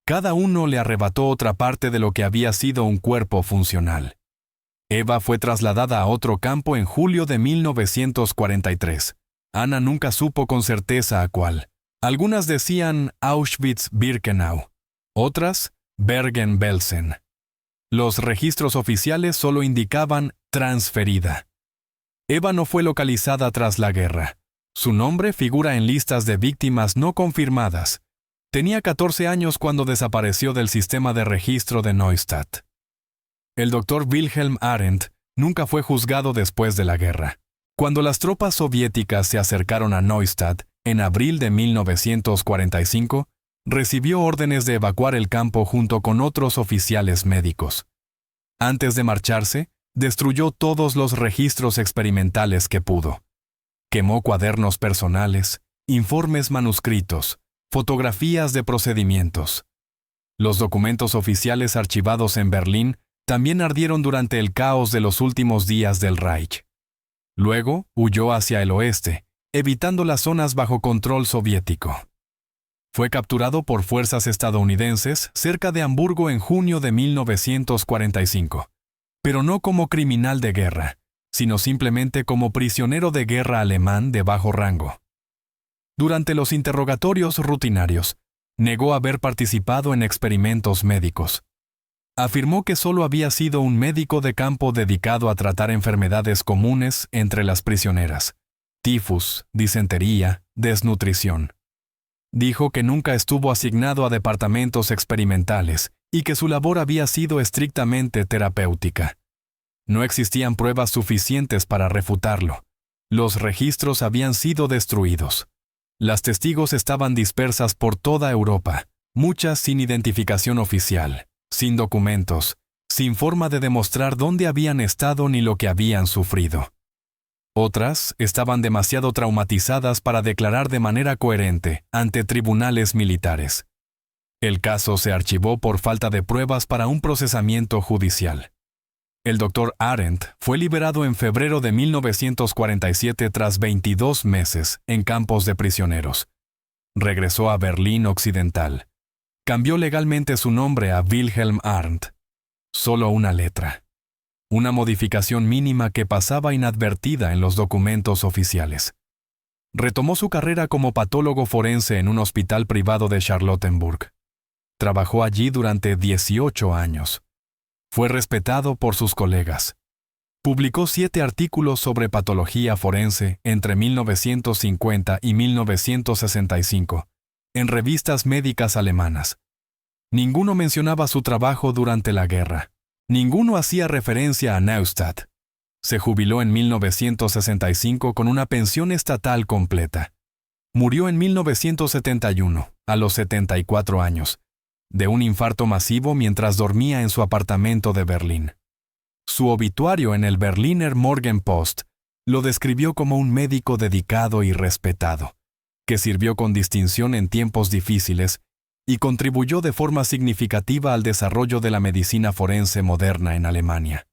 Cada uno le arrebató otra parte de lo que había sido un cuerpo funcional. Eva fue trasladada a otro campo en julio de 1943. Ana nunca supo con certeza a cuál. Algunas decían Auschwitz-Birkenau, otras Bergen-Belsen. Los registros oficiales solo indicaban transferida. Eva no fue localizada tras la guerra. Su nombre figura en listas de víctimas no confirmadas. Tenía 14 años cuando desapareció del sistema de registro de Neustadt. El Dr. Wilhelm Arendt nunca fue juzgado después de la guerra. Cuando las tropas soviéticas se acercaron a Neustadt, en abril de 1945, recibió órdenes de evacuar el campo junto con otros oficiales médicos. Antes de marcharse, destruyó todos los registros experimentales que pudo. Quemó cuadernos personales, informes manuscritos, fotografías de procedimientos. Los documentos oficiales archivados en Berlín también ardieron durante el caos de los últimos días del Reich. Luego huyó hacia el oeste, evitando las zonas bajo control soviético. Fue capturado por fuerzas estadounidenses cerca de Hamburgo en junio de 1945, pero no como criminal de guerra, sino simplemente como prisionero de guerra alemán de bajo rango. Durante los interrogatorios rutinarios, negó haber participado en experimentos médicos. Afirmó que solo había sido un médico de campo dedicado a tratar enfermedades comunes entre las prisioneras: tifus, disentería, desnutrición. Dijo que nunca estuvo asignado a departamentos experimentales y que su labor había sido estrictamente terapéutica. No existían pruebas suficientes para refutarlo. Los registros habían sido destruidos. Las testigos estaban dispersas por toda Europa, muchas sin identificación oficial, sin documentos, sin forma de demostrar dónde habían estado ni lo que habían sufrido. Otras estaban demasiado traumatizadas para declarar de manera coherente ante tribunales militares. El caso se archivó por falta de pruebas para un procesamiento judicial. El Dr. Arendt fue liberado en febrero de 1947 tras 22 meses en campos de prisioneros. Regresó a Berlín Occidental. Cambió legalmente su nombre a Wilhelm Arndt. Solo una letra. una modificación mínima que pasaba inadvertida en los documentos oficiales. Retomó su carrera como patólogo forense en un hospital privado de Charlottenburg. Trabajó allí durante 18 años. Fue respetado por sus colegas. Publicó 7 artículos sobre patología forense entre 1950 y 1965 en revistas médicas alemanas. Ninguno mencionaba su trabajo durante la guerra. Ninguno hacía referencia a Neustadt. Se jubiló en 1965 con una pensión estatal completa. Murió en 1971, a los 74 años, de un infarto masivo mientras dormía en su apartamento de Berlín. Su obituario en el Berliner Morgenpost lo describió como un médico dedicado y respetado, que sirvió con distinción en tiempos difíciles y contribuyó de forma significativa al desarrollo de la medicina forense moderna en Alemania.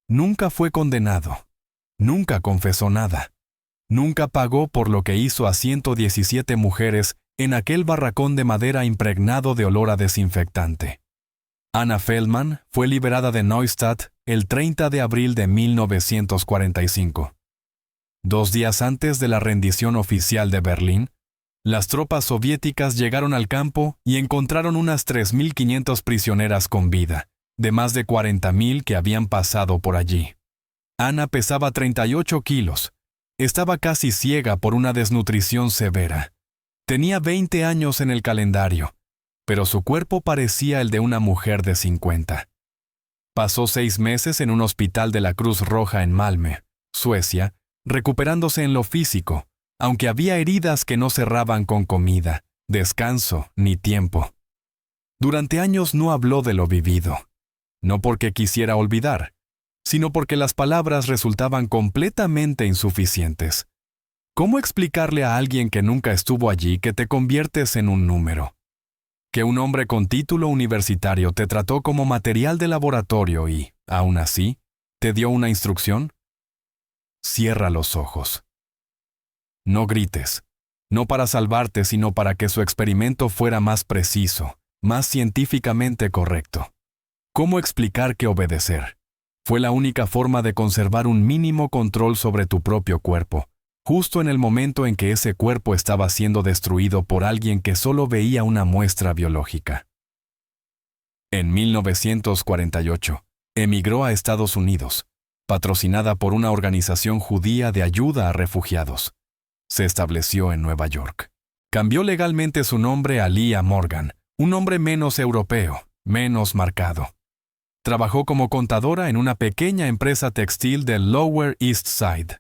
Nunca fue condenado, nunca confesó nada, nunca pagó por lo que hizo a 117 mujeres en aquel barracón de madera impregnado de olor a desinfectante. Anna Feldman fue liberada de Neustadt el 30 de abril de 1945. 2 días antes de la rendición oficial de Berlín, las tropas soviéticas llegaron al campo y encontraron unas 3.500 prisioneras con vida, de más de 40.000 que habían pasado por allí. Anna pesaba 38 kilos. Estaba casi ciega por una desnutrición severa. Tenía 20 años en el calendario, pero su cuerpo parecía el de una mujer de 50. Pasó 6 meses en un hospital de la Cruz Roja en Malmö, Suecia, recuperándose en lo físico, aunque había heridas que no cerraban con comida, descanso ni tiempo. Durante años no habló de lo vivido, no porque quisiera olvidar, sino porque las palabras resultaban completamente insuficientes. ¿Cómo explicarle a alguien que nunca estuvo allí que te conviertes en un número? Que un hombre con título universitario te trató como material de laboratorio y, aún así, te dio una instrucción? Cierra los ojos. No grites, no para salvarte, sino para que su experimento fuera más preciso, más científicamente correcto. ¿Cómo explicar que obedecer? Fue la única forma de conservar un mínimo control sobre tu propio cuerpo, justo en el momento en que ese cuerpo estaba siendo destruido por alguien que solo veía una muestra biológica. En 1948, emigró a Estados Unidos, patrocinada por una organización judía de ayuda a refugiados. Se estableció en Nueva York. Cambió legalmente su nombre a Leah Morgan, un nombre menos europeo, menos marcado. Trabajó como contadora en una pequeña empresa textil del Lower East Side.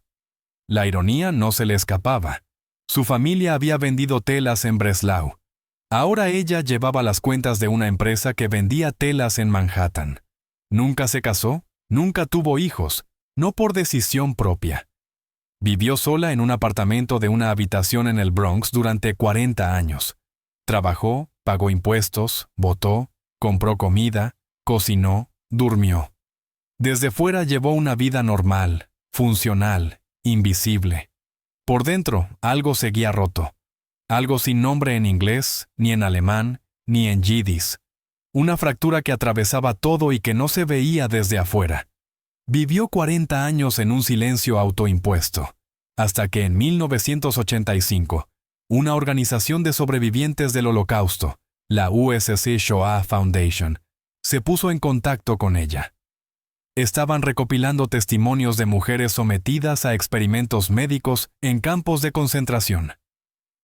La ironía no se le escapaba. Su familia había vendido telas en Breslau. Ahora ella llevaba las cuentas de una empresa que vendía telas en Manhattan. Nunca se casó, nunca tuvo hijos, no por decisión propia. Vivió sola en un apartamento de una habitación en el Bronx durante 40 años. Trabajó, pagó impuestos, votó, compró comida, cocinó, durmió. Desde fuera llevó una vida normal, funcional, invisible. Por dentro, algo seguía roto. Algo sin nombre en inglés, ni en alemán, ni en yiddish. Una fractura que atravesaba todo y que no se veía desde afuera. Vivió 40 años en un silencio autoimpuesto, hasta que en 1985, una organización de sobrevivientes del Holocausto, la USC Shoah Foundation, se puso en contacto con ella. Estaban recopilando testimonios de mujeres sometidas a experimentos médicos en campos de concentración.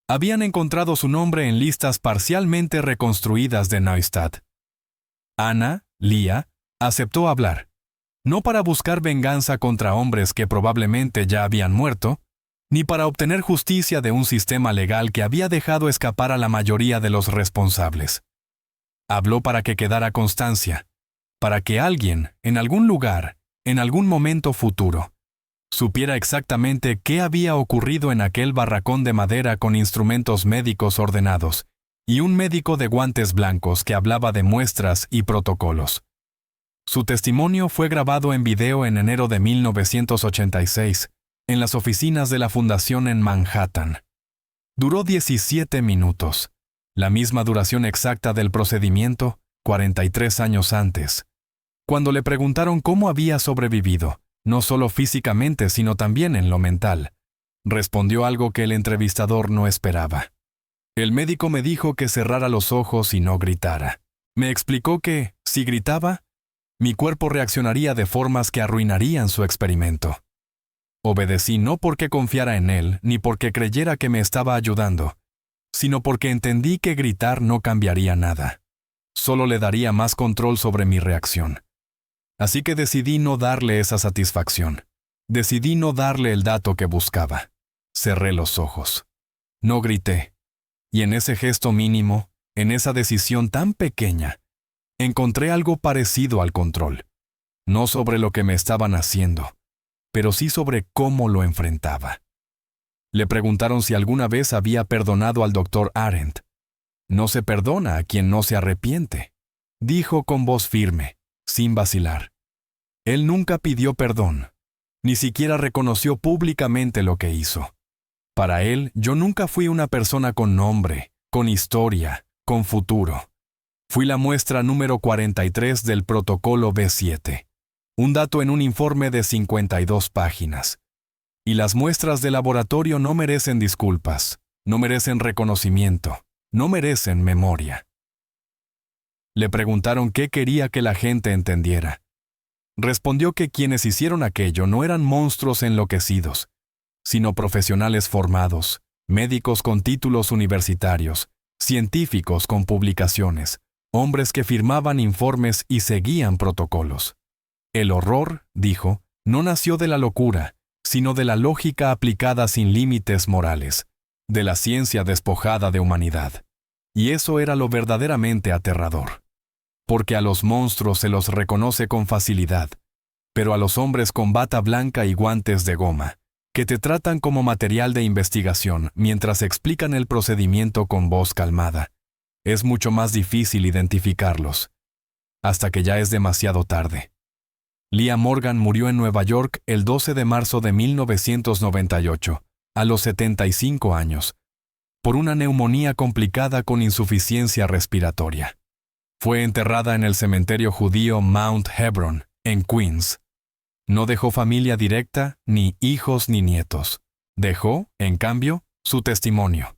Habían encontrado su nombre en listas parcialmente reconstruidas de Neustadt. Anna, Leah, aceptó hablar, no para buscar venganza contra hombres que probablemente ya habían muerto, ni para obtener justicia de un sistema legal que había dejado escapar a la mayoría de los responsables. Habló para que quedara constancia, para que alguien, en algún lugar, en algún momento futuro, supiera exactamente qué había ocurrido en aquel barracón de madera con instrumentos médicos ordenados y un médico de guantes blancos que hablaba de muestras y protocolos. Su testimonio fue grabado en video en enero de 1986, en las oficinas de la Fundación en Manhattan. Duró 17 minutos, la misma duración exacta del procedimiento 43 años antes. Cuando le preguntaron cómo había sobrevivido, no solo físicamente sino también en lo mental, respondió algo que el entrevistador no esperaba. El médico me dijo que cerrara los ojos y no gritara. Me explicó que, si gritaba, mi cuerpo reaccionaría de formas que arruinarían su experimento. Obedecí no porque confiara en él ni porque creyera que me estaba ayudando, sino porque entendí que gritar no cambiaría nada. Solo le daría más control sobre mi reacción. Así que decidí no darle esa satisfacción. Decidí no darle el dato que buscaba. Cerré los ojos. No grité. Y en ese gesto mínimo, en esa decisión tan pequeña, encontré algo parecido al control. No sobre lo que me estaban haciendo, pero sí sobre cómo lo enfrentaba. Le preguntaron si alguna vez había perdonado al Dr. Arendt. No se perdona a quien no se arrepiente, dijo con voz firme, sin vacilar. Él nunca pidió perdón, ni siquiera reconoció públicamente lo que hizo. Para él, yo nunca fui una persona con nombre, con historia, con futuro. Fui la muestra número 43 del protocolo B7, un dato en un informe de 52 páginas. Y las muestras de laboratorio no merecen disculpas, no merecen reconocimiento, no merecen memoria. Le preguntaron qué quería que la gente entendiera. Respondió que quienes hicieron aquello no eran monstruos enloquecidos, sino profesionales formados, médicos con títulos universitarios, científicos con publicaciones, hombres que firmaban informes y seguían protocolos. El horror, dijo, no nació de la locura, sino de la lógica aplicada sin límites morales, de la ciencia despojada de humanidad. Y eso era lo verdaderamente aterrador. Porque a los monstruos se los reconoce con facilidad, pero a los hombres con bata blanca y guantes de goma, que te tratan como material de investigación mientras explican el procedimiento con voz calmada, es mucho más difícil identificarlos, hasta que ya es demasiado tarde. Leah Morgan murió en Nueva York el 12 de marzo de 1998, a los 75 años, por una neumonía complicada con insuficiencia respiratoria. Fue enterrada en el cementerio judío Mount Hebron, en Queens. No dejó familia directa, ni hijos ni nietos. Dejó, en cambio, su testimonio.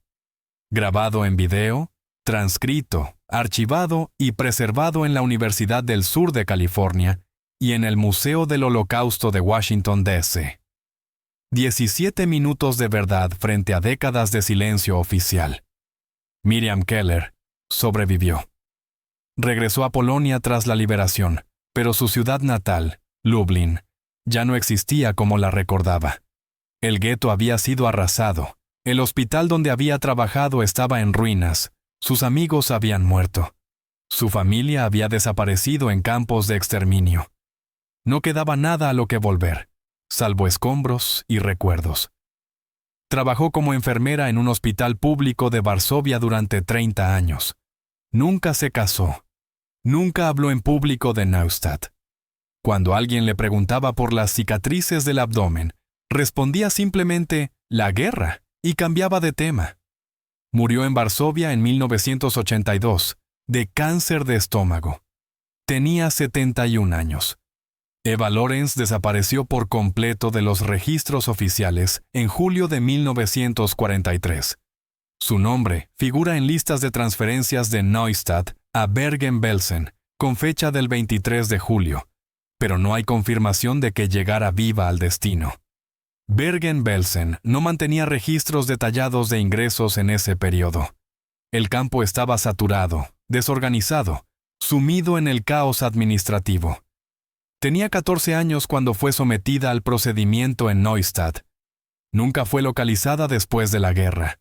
Grabado en video, transcrito, archivado y preservado en la Universidad del Sur de California y en el Museo del Holocausto de Washington, D.C. 17 minutos de verdad frente a décadas de silencio oficial. Miriam Keller sobrevivió. Regresó a Polonia tras la liberación, pero su ciudad natal, Lublin, ya no existía como la recordaba. El gueto había sido arrasado, el hospital donde había trabajado estaba en ruinas, sus amigos habían muerto. Su familia había desaparecido en campos de exterminio. No quedaba nada a lo que volver, salvo escombros y recuerdos. Trabajó como enfermera en un hospital público de Varsovia durante 30 años. Nunca se casó. Nunca habló en público de Neustadt. Cuando alguien le preguntaba por las cicatrices del abdomen, respondía simplemente «la guerra» y cambiaba de tema. Murió en Varsovia en 1982, de cáncer de estómago. Tenía 71 años. Eva Lorenz desapareció por completo de los registros oficiales en julio de 1943. Su nombre figura en listas de transferencias de Neustadt a Bergen-Belsen, con fecha del 23 de julio, pero no hay confirmación de que llegara viva al destino. Bergen-Belsen no mantenía registros detallados de ingresos en ese periodo. El campo estaba saturado, desorganizado, sumido en el caos administrativo. Tenía 14 años cuando fue sometida al procedimiento en Neustadt. Nunca fue localizada después de la guerra.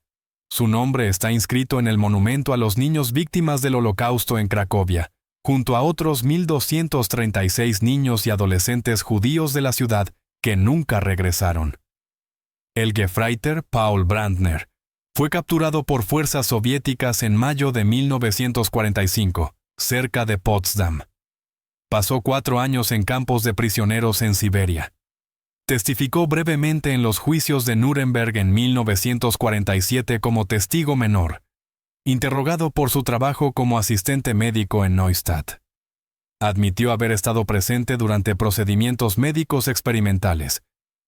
Su nombre está inscrito en el monumento a los niños víctimas del Holocausto en Cracovia, junto a otros 1.236 niños y adolescentes judíos de la ciudad que nunca regresaron. El Gefreiter Paul Brandner fue capturado por fuerzas soviéticas en mayo de 1945, cerca de Potsdam. Pasó 4 años en campos de prisioneros en Siberia. Testificó brevemente en los juicios de Nuremberg en 1947 como testigo menor, interrogado por su trabajo como asistente médico en Neustadt. Admitió haber estado presente durante procedimientos médicos experimentales,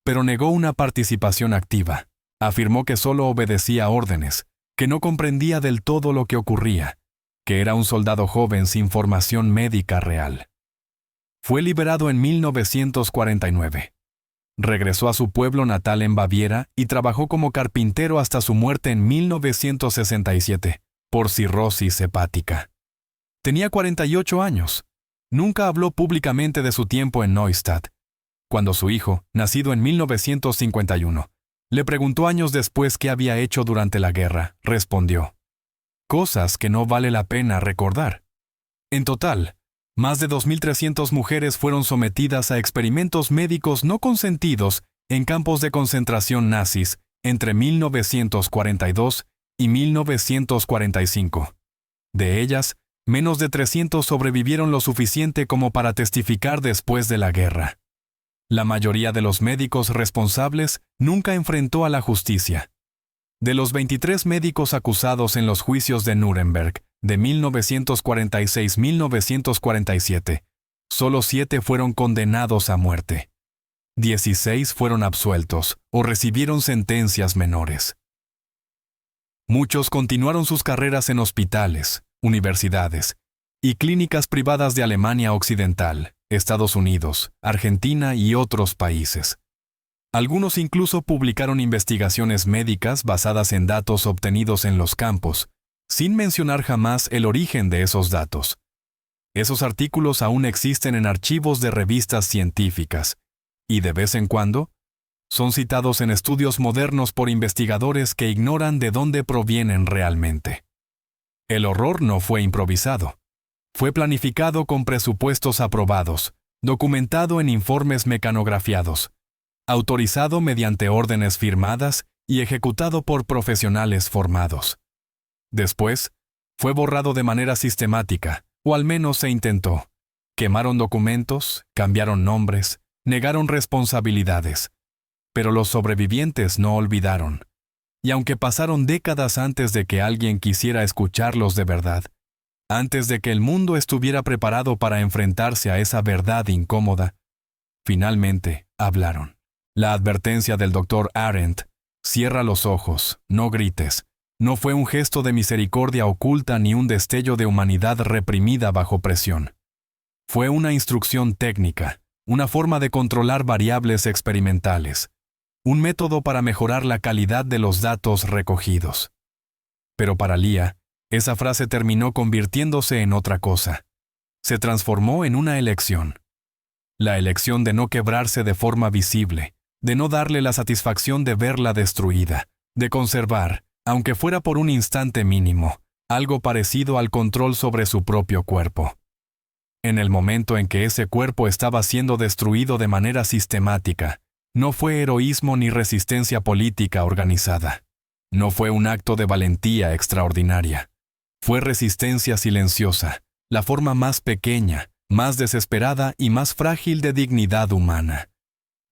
pero negó una participación activa. Afirmó que solo obedecía órdenes, que no comprendía del todo lo que ocurría, que era un soldado joven sin formación médica real. Fue liberado en 1949. Regresó a su pueblo natal en Baviera y trabajó como carpintero hasta su muerte en 1967, por cirrosis hepática. Tenía 48 años. Nunca habló públicamente de su tiempo en Neustadt. Cuando su hijo, nacido en 1951, le preguntó años después qué había hecho durante la guerra, respondió: cosas que no vale la pena recordar. En total, más de 2.300 mujeres fueron sometidas a experimentos médicos no consentidos en campos de concentración nazis entre 1942 y 1945. De ellas, menos de 300 sobrevivieron lo suficiente como para testificar después de la guerra. La mayoría de los médicos responsables nunca enfrentó a la justicia. De los 23 médicos acusados en los juicios de Nuremberg de 1946-1947, solo 7 fueron condenados a muerte. 16 fueron absueltos o recibieron sentencias menores. Muchos continuaron sus carreras en hospitales, universidades y clínicas privadas de Alemania Occidental, Estados Unidos, Argentina y otros países. Algunos incluso publicaron investigaciones médicas basadas en datos obtenidos en los campos, sin mencionar jamás el origen de esos datos. Esos artículos aún existen en archivos de revistas científicas, y de vez en cuando, son citados en estudios modernos por investigadores que ignoran de dónde provienen realmente. El horror no fue improvisado. Fue planificado con presupuestos aprobados, documentado en informes mecanografiados, autorizado mediante órdenes firmadas y ejecutado por profesionales formados. Después, fue borrado de manera sistemática, o al menos se intentó. Quemaron documentos, cambiaron nombres, negaron responsabilidades. Pero los sobrevivientes no olvidaron. Y aunque pasaron décadas antes de que alguien quisiera escucharlos de verdad, antes de que el mundo estuviera preparado para enfrentarse a esa verdad incómoda, finalmente hablaron. La advertencia del Dr. Arendt, cierra los ojos, no grites, no fue un gesto de misericordia oculta ni un destello de humanidad reprimida bajo presión. Fue una instrucción técnica, una forma de controlar variables experimentales, un método para mejorar la calidad de los datos recogidos. Pero para Lea, esa frase terminó convirtiéndose en otra cosa. Se transformó en una elección. La elección de no quebrarse de forma visible, de no darle la satisfacción de verla destruida, de conservar, aunque fuera por un instante mínimo, algo parecido al control sobre su propio cuerpo. En el momento en que ese cuerpo estaba siendo destruido de manera sistemática, no fue heroísmo ni resistencia política organizada. No fue un acto de valentía extraordinaria. Fue resistencia silenciosa, la forma más pequeña, más desesperada y más frágil de dignidad humana.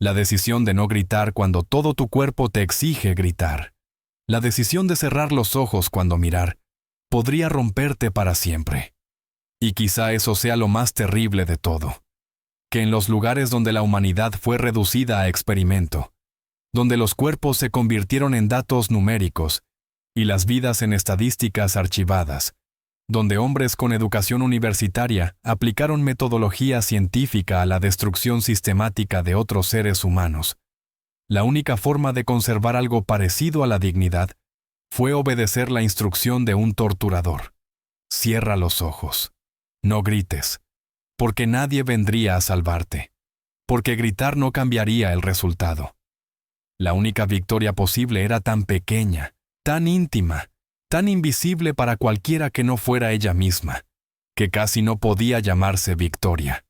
La decisión de no gritar cuando todo tu cuerpo te exige gritar. La decisión de cerrar los ojos cuando mirar podría romperte para siempre. Y quizá eso sea lo más terrible de todo. Que en los lugares donde la humanidad fue reducida a experimento, donde los cuerpos se convirtieron en datos numéricos y las vidas en estadísticas archivadas, donde hombres con educación universitaria aplicaron metodología científica a la destrucción sistemática de otros seres humanos, la única forma de conservar algo parecido a la dignidad fue obedecer la instrucción de un torturador. Cierra los ojos. No grites, porque nadie vendría a salvarte, porque gritar no cambiaría el resultado. La única victoria posible era tan pequeña, tan íntima, tan invisible para cualquiera que no fuera ella misma, que casi no podía llamarse victoria.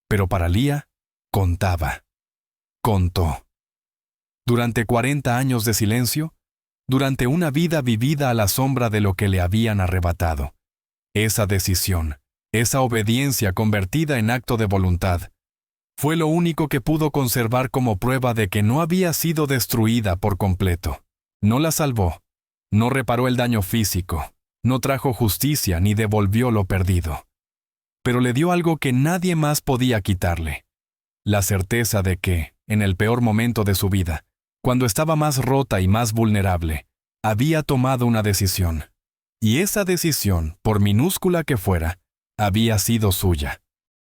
Pero para Lea, contaba. Contó. Durante 40 años de silencio, durante una vida vivida a la sombra de lo que le habían arrebatado, esa decisión, esa obediencia convertida en acto de voluntad, fue lo único que pudo conservar como prueba de que no había sido destruida por completo. No la salvó, no reparó el daño físico, no trajo justicia ni devolvió lo perdido. pero le dio algo que nadie más podía quitarle: la certeza de que, en el peor momento de su vida, cuando estaba más rota y más vulnerable, había tomado una decisión. Y esa decisión, por minúscula que fuera, había sido suya.